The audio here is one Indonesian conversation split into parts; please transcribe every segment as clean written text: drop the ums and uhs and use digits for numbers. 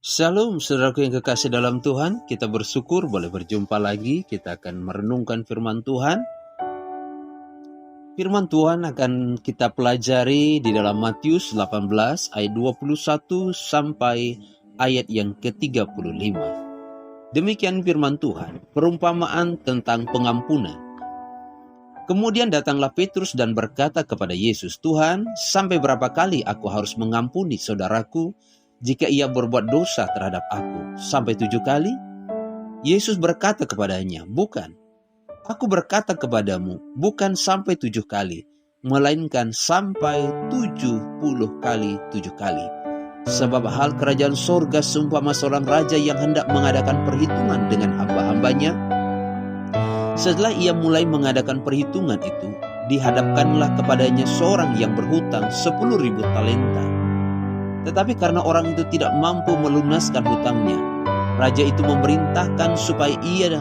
Shalom, saudaraku yang kekasih dalam Tuhan. Kita bersyukur boleh berjumpa lagi. Kita akan merenungkan firman Tuhan. Firman Tuhan akan kita pelajari di dalam Matius 18 ayat 21 sampai ayat yang ke-35. Demikian firman Tuhan, perumpamaan tentang pengampunan. Kemudian datanglah Petrus dan berkata kepada Yesus, "Tuhan, sampai berapa kali aku harus mengampuni saudaraku jika ia berbuat dosa terhadap aku? Sampai 7 kali?" Yesus berkata kepadanya, "Bukan. Aku berkata kepadamu, bukan sampai 7 kali, melainkan sampai 70 kali 7 kali. Sebab hal kerajaan sorga seumpama seorang raja yang hendak mengadakan perhitungan dengan hamba-hambanya. Setelah ia mulai mengadakan perhitungan itu, dihadapkanlah kepadanya seorang yang berhutang 10.000 talenta. Tetapi karena orang itu tidak mampu melunaskan hutangnya, raja itu memerintahkan supaya ia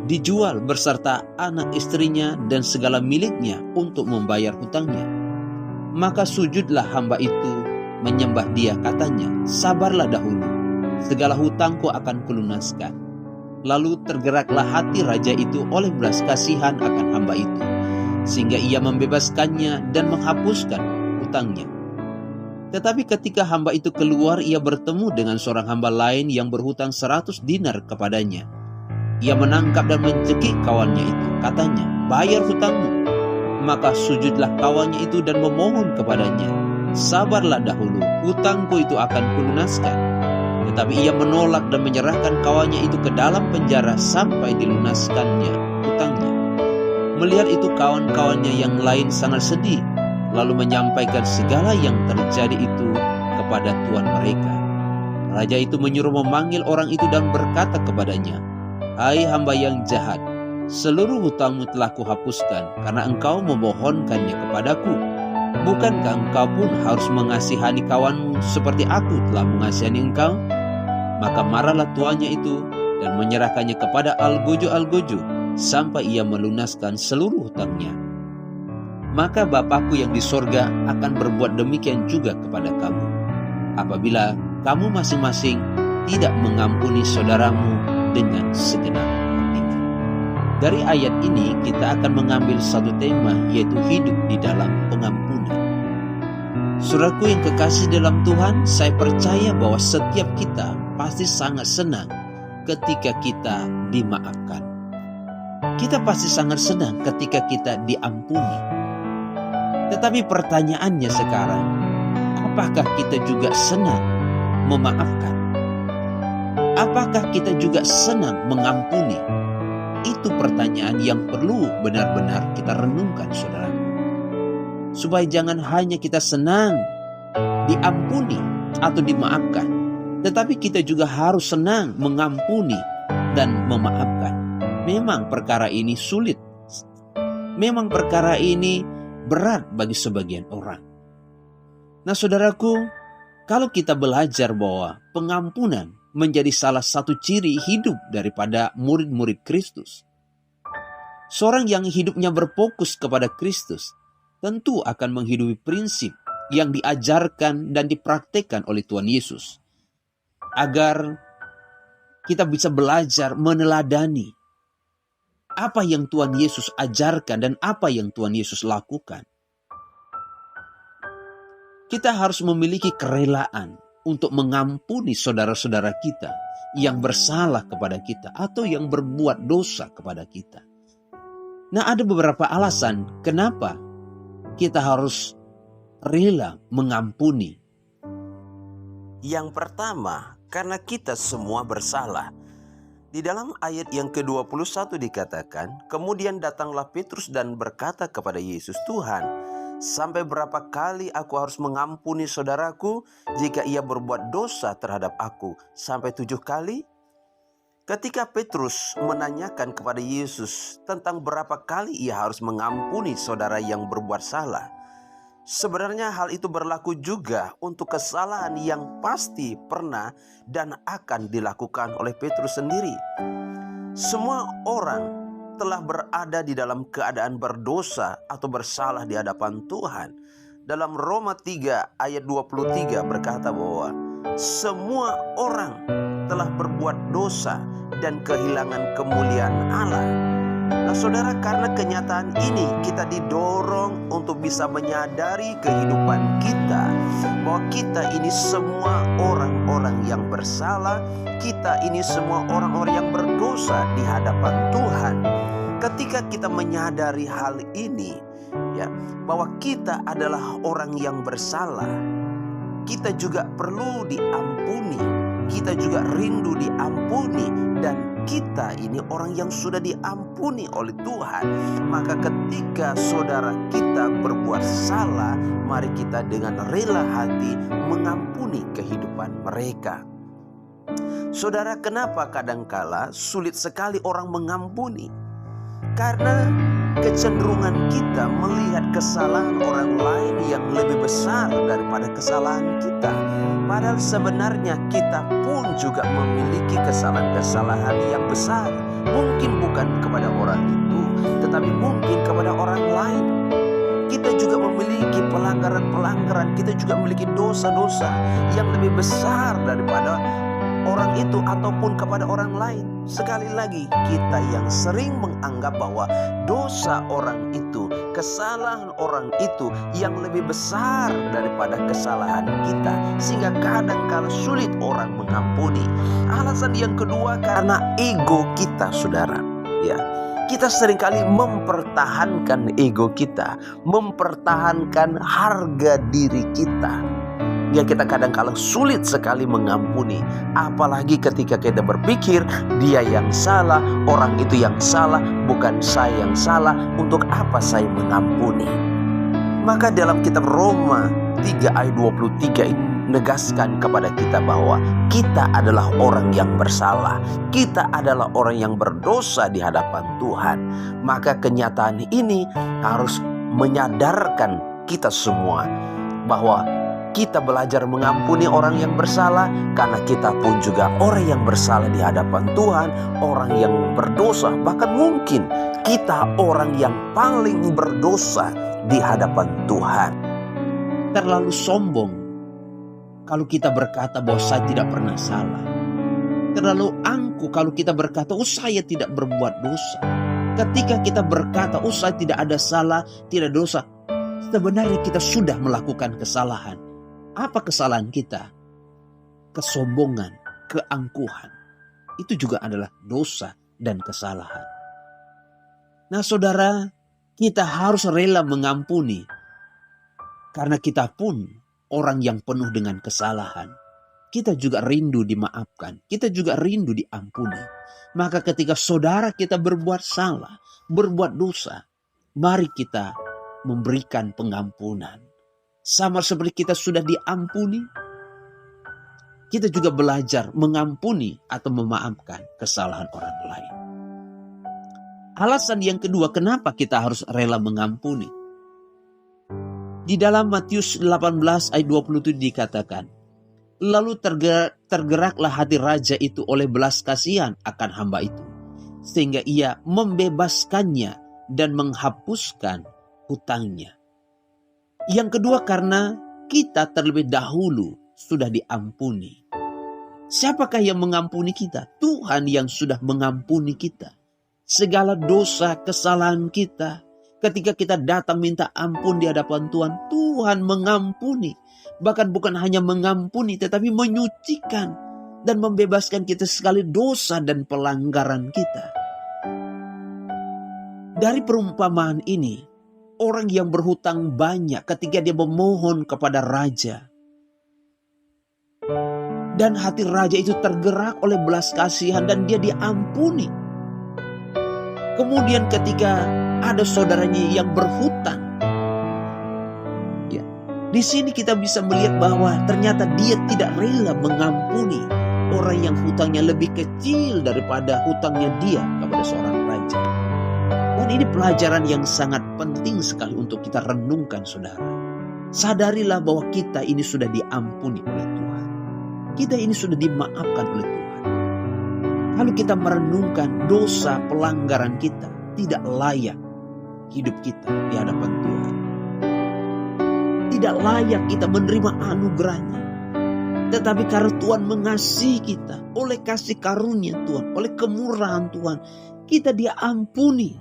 dijual beserta anak istrinya dan segala miliknya untuk membayar hutangnya. Maka sujudlah hamba itu menyembah dia, katanya, 'Sabarlah dahulu, segala hutangku akan kulunaskan.' Lalu tergeraklah hati raja itu oleh belas kasihan akan hamba itu, sehingga ia membebaskannya dan menghapuskan hutangnya. Tetapi ketika hamba itu keluar, ia bertemu dengan seorang hamba lain yang berhutang 100 dinar kepadanya. Ia menangkap dan mencekik kawannya itu, katanya, 'Bayar hutangmu.' Maka sujudlah kawannya itu dan memohon kepadanya, 'Sabarlah dahulu, hutangku itu akan kulunaskan.' Tetapi ia menolak dan menyerahkan kawannya itu ke dalam penjara sampai dilunaskannya hutangnya. Melihat itu kawan-kawannya yang lain sangat sedih, lalu menyampaikan segala yang terjadi itu kepada tuan mereka. Raja itu menyuruh memanggil orang itu dan berkata kepadanya, 'Hai hamba yang jahat, seluruh hutangmu telah kuhapuskan karena engkau memohonkannya kepadaku. Bukankah engkau pun harus mengasihani kawanmu seperti aku telah mengasihani engkau?' Maka marahlah tuannya itu dan menyerahkannya kepada algojo-algojo sampai ia melunaskan seluruh hutangnya. Maka Bapakku yang di sorga akan berbuat demikian juga kepada kamu, apabila kamu masing-masing tidak mengampuni saudaramu dengan segenap hatimu." Dari ayat ini kita akan mengambil satu tema, yaitu hidup di dalam pengampunan. Saudaraku yang kekasih dalam Tuhan, saya percaya bahwa setiap kita pasti sangat senang ketika kita dimaafkan. Kita pasti sangat senang ketika kita diampuni. Tetapi pertanyaannya sekarang, apakah kita juga senang memaafkan? Apakah kita juga senang mengampuni? Itu pertanyaan yang perlu benar-benar kita renungkan, saudara. Supaya jangan hanya kita senang diampuni atau dimaafkan, tetapi kita juga harus senang mengampuni dan memaafkan. Memang perkara ini sulit. Memang perkara ini berat bagi sebagian orang. Nah, saudaraku, kalau kita belajar bahwa pengampunan menjadi salah satu ciri hidup daripada murid-murid Kristus, seorang yang hidupnya berfokus kepada Kristus tentu akan menghidupi prinsip yang diajarkan dan dipraktikkan oleh Tuhan Yesus, agar kita bisa belajar meneladani apa yang Tuhan Yesus ajarkan dan apa yang Tuhan Yesus lakukan. Kita harus memiliki kerelaan untuk mengampuni saudara-saudara kita yang bersalah kepada kita atau yang berbuat dosa kepada kita. Nah, ada beberapa alasan kenapa kita harus rela mengampuni. Yang pertama, karena kita semua bersalah. Di dalam ayat yang ke-21 dikatakan, "Kemudian datanglah Petrus dan berkata kepada Yesus, 'Tuhan, sampai berapa kali aku harus mengampuni saudaraku jika ia berbuat dosa terhadap aku? Sampai 7 kali?' Ketika Petrus menanyakan kepada Yesus tentang berapa kali ia harus mengampuni saudara yang berbuat salah, sebenarnya hal itu berlaku juga untuk kesalahan yang pasti pernah dan akan dilakukan oleh Petrus sendiri. Semua orang telah berada di dalam keadaan berdosa atau bersalah di hadapan Tuhan. Dalam Roma 3 ayat 23 berkata bahwa semua orang telah berbuat dosa dan kehilangan kemuliaan Allah. Nah saudara, karena kenyataan ini kita didorong untuk bisa menyadari kehidupan kita, bahwa kita ini semua orang-orang yang bersalah, kita ini semua orang-orang yang berdosa di hadapan Tuhan. Ketika kita menyadari hal ini, ya, bahwa kita adalah orang yang bersalah, kita juga perlu diampuni, kita juga rindu diampuni, dan kita ini orang yang sudah diampuni oleh Tuhan. Maka ketika saudara kita berbuat salah, mari kita dengan rela hati mengampuni kehidupan mereka. Saudara, kenapa kadangkala sulit sekali orang mengampuni? Karena kecenderungan kita melihat kesalahan orang lain yang lebih besar daripada kesalahan kita. Padahal sebenarnya kita pun juga memiliki kesalahan-kesalahan yang besar. Mungkin bukan kepada orang itu, tetapi mungkin kepada orang lain. Kita juga memiliki pelanggaran-pelanggaran, kita juga memiliki dosa-dosa yang lebih besar daripada orang itu ataupun kepada orang lain. Sekali lagi, kita yang sering menganggap bahwa dosa orang itu, kesalahan orang itu yang lebih besar daripada kesalahan kita, sehingga kadang-kala sulit orang mengampuni. Alasan yang kedua karena ego kita, saudara. Ya, kita seringkali mempertahankan ego kita, mempertahankan harga diri kita. Ya, kita kadang-kala sulit sekali mengampuni. Apalagi ketika kita berpikir dia yang salah, orang itu yang salah, bukan saya yang salah. Untuk apa saya mengampuni? Maka dalam kitab Roma 3 ayat 23 ini menegaskan kepada kita bahwa kita adalah orang yang bersalah, kita adalah orang yang berdosa di hadapan Tuhan. Maka kenyataan ini harus menyadarkan kita semua bahwa kita belajar mengampuni orang yang bersalah, karena kita pun juga orang yang bersalah di hadapan Tuhan, orang yang berdosa. Bahkan mungkin kita orang yang paling berdosa di hadapan Tuhan. Terlalu sombong kalau kita berkata bahwa saya tidak pernah salah. Terlalu angkuh kalau kita berkata, oh saya tidak berbuat dosa. Ketika kita berkata, oh saya tidak ada salah, tidak dosa, sebenarnya kita sudah melakukan kesalahan. Apa kesalahan kita? Kesombongan, keangkuhan. Itu juga adalah dosa dan kesalahan. Nah saudara, kita harus rela mengampuni. Karena kita pun orang yang penuh dengan kesalahan. Kita juga rindu dimaafkan. Kita juga rindu diampuni. Maka ketika saudara kita berbuat salah, berbuat dosa, mari kita memberikan pengampunan. Sama seperti kita sudah diampuni, kita juga belajar mengampuni atau memaafkan kesalahan orang lain. Alasan yang kedua, kenapa kita harus rela mengampuni? Di dalam Matius 18 ayat 27 dikatakan, lalu tergeraklah hati raja itu oleh belas kasihan akan hamba itu, sehingga ia membebaskannya dan menghapuskan hutangnya. Yang kedua, karena kita terlebih dahulu sudah diampuni. Siapakah yang mengampuni kita? Tuhan yang sudah mengampuni kita. Segala dosa, kesalahan kita. Ketika kita datang minta ampun di hadapan Tuhan, Tuhan mengampuni. Bahkan bukan hanya mengampuni, tetapi menyucikan dan membebaskan kita sekali dosa dan pelanggaran kita. Dari perumpamaan ini, orang yang berhutang banyak ketika dia memohon kepada raja, dan hati raja itu tergerak oleh belas kasihan dan dia diampuni. Kemudian ketika ada saudaranya yang berhutang, ya, di sini kita bisa melihat bahwa ternyata dia tidak rela mengampuni orang yang hutangnya lebih kecil daripada hutangnya dia kepada seorang raja. Dan ini pelajaran yang sangat penting sekali untuk kita renungkan, saudara. Sadarilah bahwa kita ini sudah diampuni oleh Tuhan. Kita ini sudah dimaafkan oleh Tuhan. Kalau kita merenungkan dosa pelanggaran kita, tidak layak hidup kita di hadapan Tuhan. Tidak layak kita menerima anugerahnya. Tetapi karena Tuhan mengasihi kita, oleh kasih karunia Tuhan, oleh kemurahan Tuhan, kita diampuni.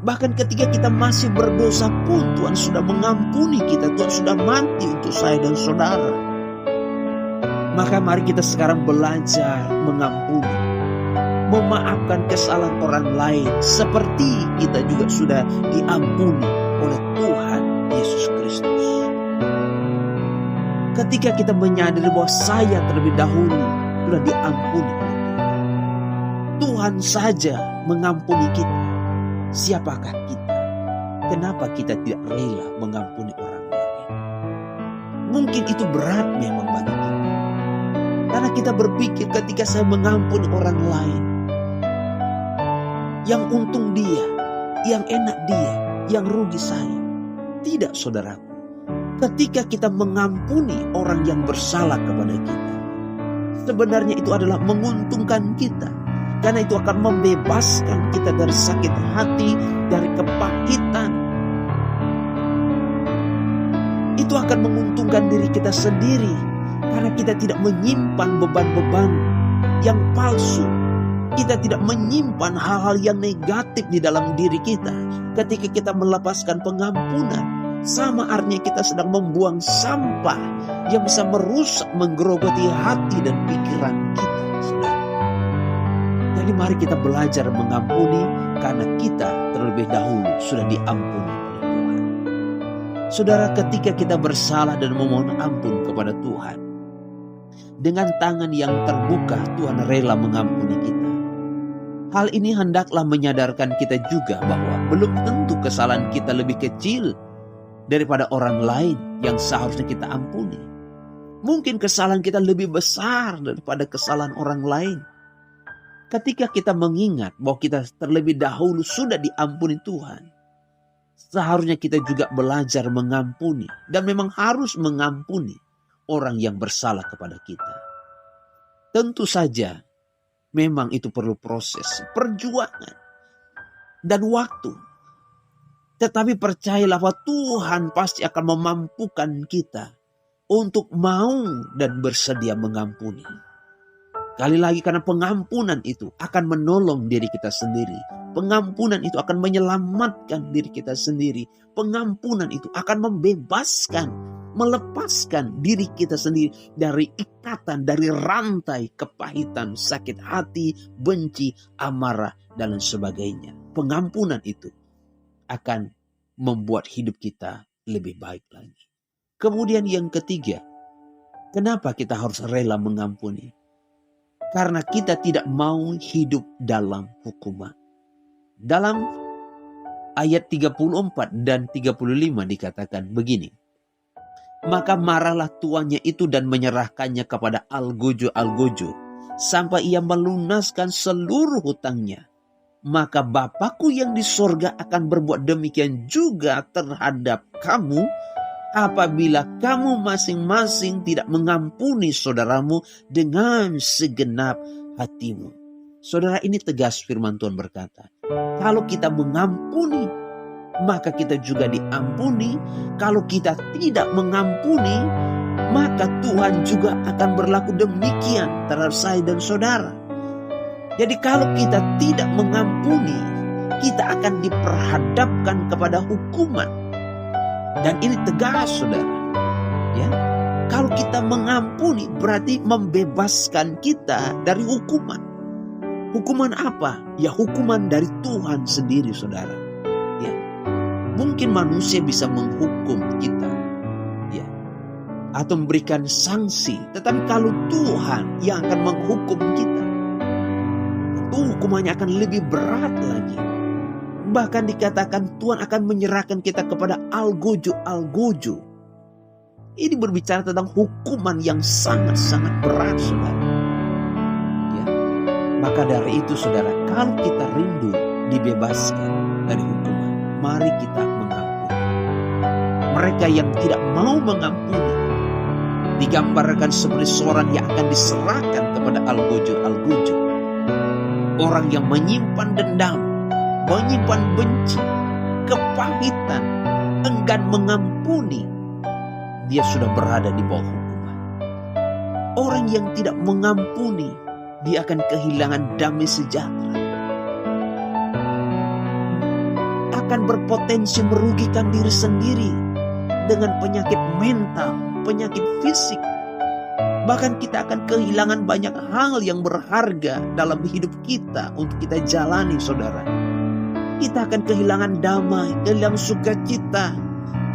Bahkan ketika kita masih berdosa pun Tuhan sudah mengampuni kita. Tuhan sudah mati untuk saya dan saudara. Maka mari kita sekarang belajar mengampuni, memaafkan kesalahan orang lain, seperti kita juga sudah diampuni oleh Tuhan Yesus Kristus. Ketika kita menyadari bahwa saya terlebih dahulu sudah diampuni oleh Tuhan. Tuhan saja mengampuni kita. Siapakah kita? Kenapa kita tidak rela mengampuni orang lain? Mungkin itu berat memang bagi kita. Karena kita berpikir ketika saya mengampuni orang lain, yang untung dia, yang enak dia, yang rugi saya. Tidak, saudaraku. Ketika kita mengampuni orang yang bersalah kepada kita, sebenarnya itu adalah menguntungkan kita. Karena itu akan membebaskan kita dari sakit hati, dari kepahitan. Itu akan menguntungkan diri kita sendiri. Karena kita tidak menyimpan beban-beban yang palsu. Kita tidak menyimpan hal-hal yang negatif di dalam diri kita. Ketika kita melepaskan pengampunan, sama artinya kita sedang membuang sampah yang bisa merusak, menggerogoti hati dan pikiran kita. Jadi mari kita belajar mengampuni karena kita terlebih dahulu sudah diampuni oleh Tuhan. Saudara, ketika kita bersalah dan memohon ampun kepada Tuhan, dengan tangan yang terbuka Tuhan rela mengampuni kita. Hal ini hendaklah menyadarkan kita juga bahwa belum tentu kesalahan kita lebih kecil daripada orang lain yang seharusnya kita ampuni. Mungkin kesalahan kita lebih besar daripada kesalahan orang lain. Ketika kita mengingat bahwa kita terlebih dahulu sudah diampuni Tuhan, seharusnya kita juga belajar mengampuni dan memang harus mengampuni orang yang bersalah kepada kita. Tentu saja memang itu perlu proses, perjuangan, dan waktu. Tetapi percayalah bahwa Tuhan pasti akan memampukan kita untuk mau dan bersedia mengampuni. Kali lagi karena pengampunan itu akan menolong diri kita sendiri. Pengampunan itu akan menyelamatkan diri kita sendiri. Pengampunan itu akan membebaskan, melepaskan diri kita sendiri dari ikatan, dari rantai kepahitan, sakit hati, benci, amarah, dan lain sebagainya. Pengampunan itu akan membuat hidup kita lebih baik lagi. Kemudian yang ketiga, kenapa kita harus rela mengampuni? Karena kita tidak mau hidup dalam hukuman. Dalam ayat 34 dan 35 dikatakan begini. Maka marahlah tuannya itu dan menyerahkannya kepada algojo-algojo sampai ia melunaskan seluruh hutangnya. Maka Bapakku yang di sorga akan berbuat demikian juga terhadap kamu apabila kamu masing-masing tidak mengampuni saudaramu dengan segenap hatimu. Saudara, ini tegas firman Tuhan berkata, kalau kita mengampuni, maka kita juga diampuni. Kalau kita tidak mengampuni, maka Tuhan juga akan berlaku demikian terhadap saya dan saudara. Jadi kalau kita tidak mengampuni, kita akan diperhadapkan kepada hukuman. Dan ini tegas, saudara. Ya, kalau kita mengampuni berarti membebaskan kita dari hukuman. Hukuman apa? Ya, hukuman dari Tuhan sendiri, saudara. Ya, mungkin manusia bisa menghukum kita, ya, atau memberikan sanksi. Tetapi kalau Tuhan yang akan menghukum kita, tentu hukumannya akan lebih berat lagi. Bahkan dikatakan Tuhan akan menyerahkan kita kepada algojo-algojo. Ini berbicara tentang hukuman yang sangat-sangat berat, saudara. Ya. Maka dari itu, saudara, kalau kita rindu dibebaskan dari hukuman, mari kita mengampuni. Mereka yang tidak mau mengampuni digambarkan seperti seorang yang akan diserahkan kepada algojo-algojo. Orang yang menyimpan dendam, menyimpan benci, kepahitan, enggan mengampuni, dia sudah berada di bawah hukuman. Orang yang tidak mengampuni, dia akan kehilangan damai sejahtera. Akan berpotensi merugikan diri sendiri dengan penyakit mental, penyakit fisik. Bahkan kita akan kehilangan banyak hal yang berharga dalam hidup kita untuk kita jalani, saudara. Kita akan kehilangan damai, kehilangan sukacita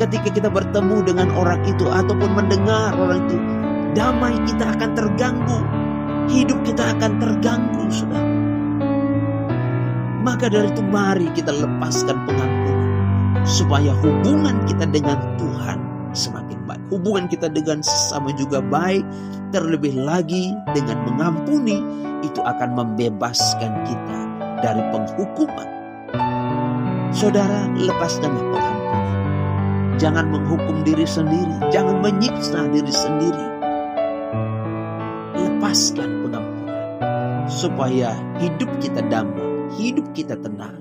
ketika kita bertemu dengan orang itu ataupun mendengar orang itu. Damai kita akan terganggu, hidup kita akan terganggu, saudara. Maka dari itu mari kita lepaskan pengampunan, supaya hubungan kita dengan Tuhan semakin baik. Hubungan kita dengan sesama juga baik. Terlebih lagi dengan mengampuni, itu akan membebaskan kita dari penghukuman. Saudara, lepaskanlah pengampunan. Jangan menghukum diri sendiri, jangan menyiksa diri sendiri. Lepaskan pengampunan, supaya hidup kita damai, hidup kita tenang.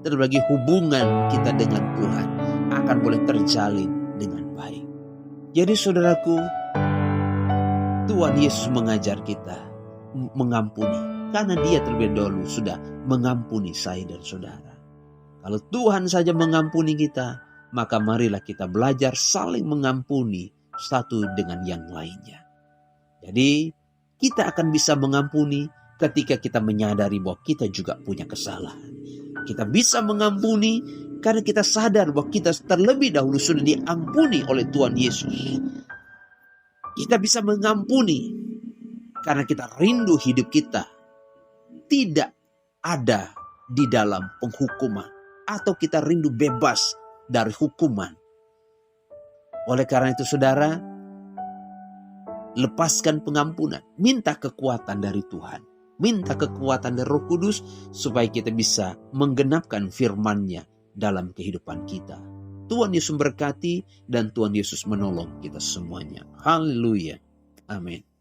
Terlebih hubungan kita dengan Tuhan akan boleh terjalin dengan baik. Jadi saudaraku, Tuhan Yesus mengajar kita mengampuni, karena Dia terlebih dahulu sudah mengampuni saya dan saudara. Kalau Tuhan saja mengampuni kita, maka marilah kita belajar saling mengampuni satu dengan yang lainnya. Jadi kita akan bisa mengampuni ketika kita menyadari bahwa kita juga punya kesalahan. Kita bisa mengampuni karena kita sadar bahwa kita terlebih dahulu sudah diampuni oleh Tuhan Yesus. Kita bisa mengampuni karena kita rindu hidup kita tidak ada di dalam penghukuman, atau kita rindu bebas dari hukuman. Oleh karena itu saudara, lepaskan pengampunan, minta kekuatan dari Tuhan, minta kekuatan dari Roh Kudus supaya kita bisa menggenapkan firman-Nya dalam kehidupan kita. Tuhan Yesus berkati dan Tuhan Yesus menolong kita semuanya. Haleluya. Amin.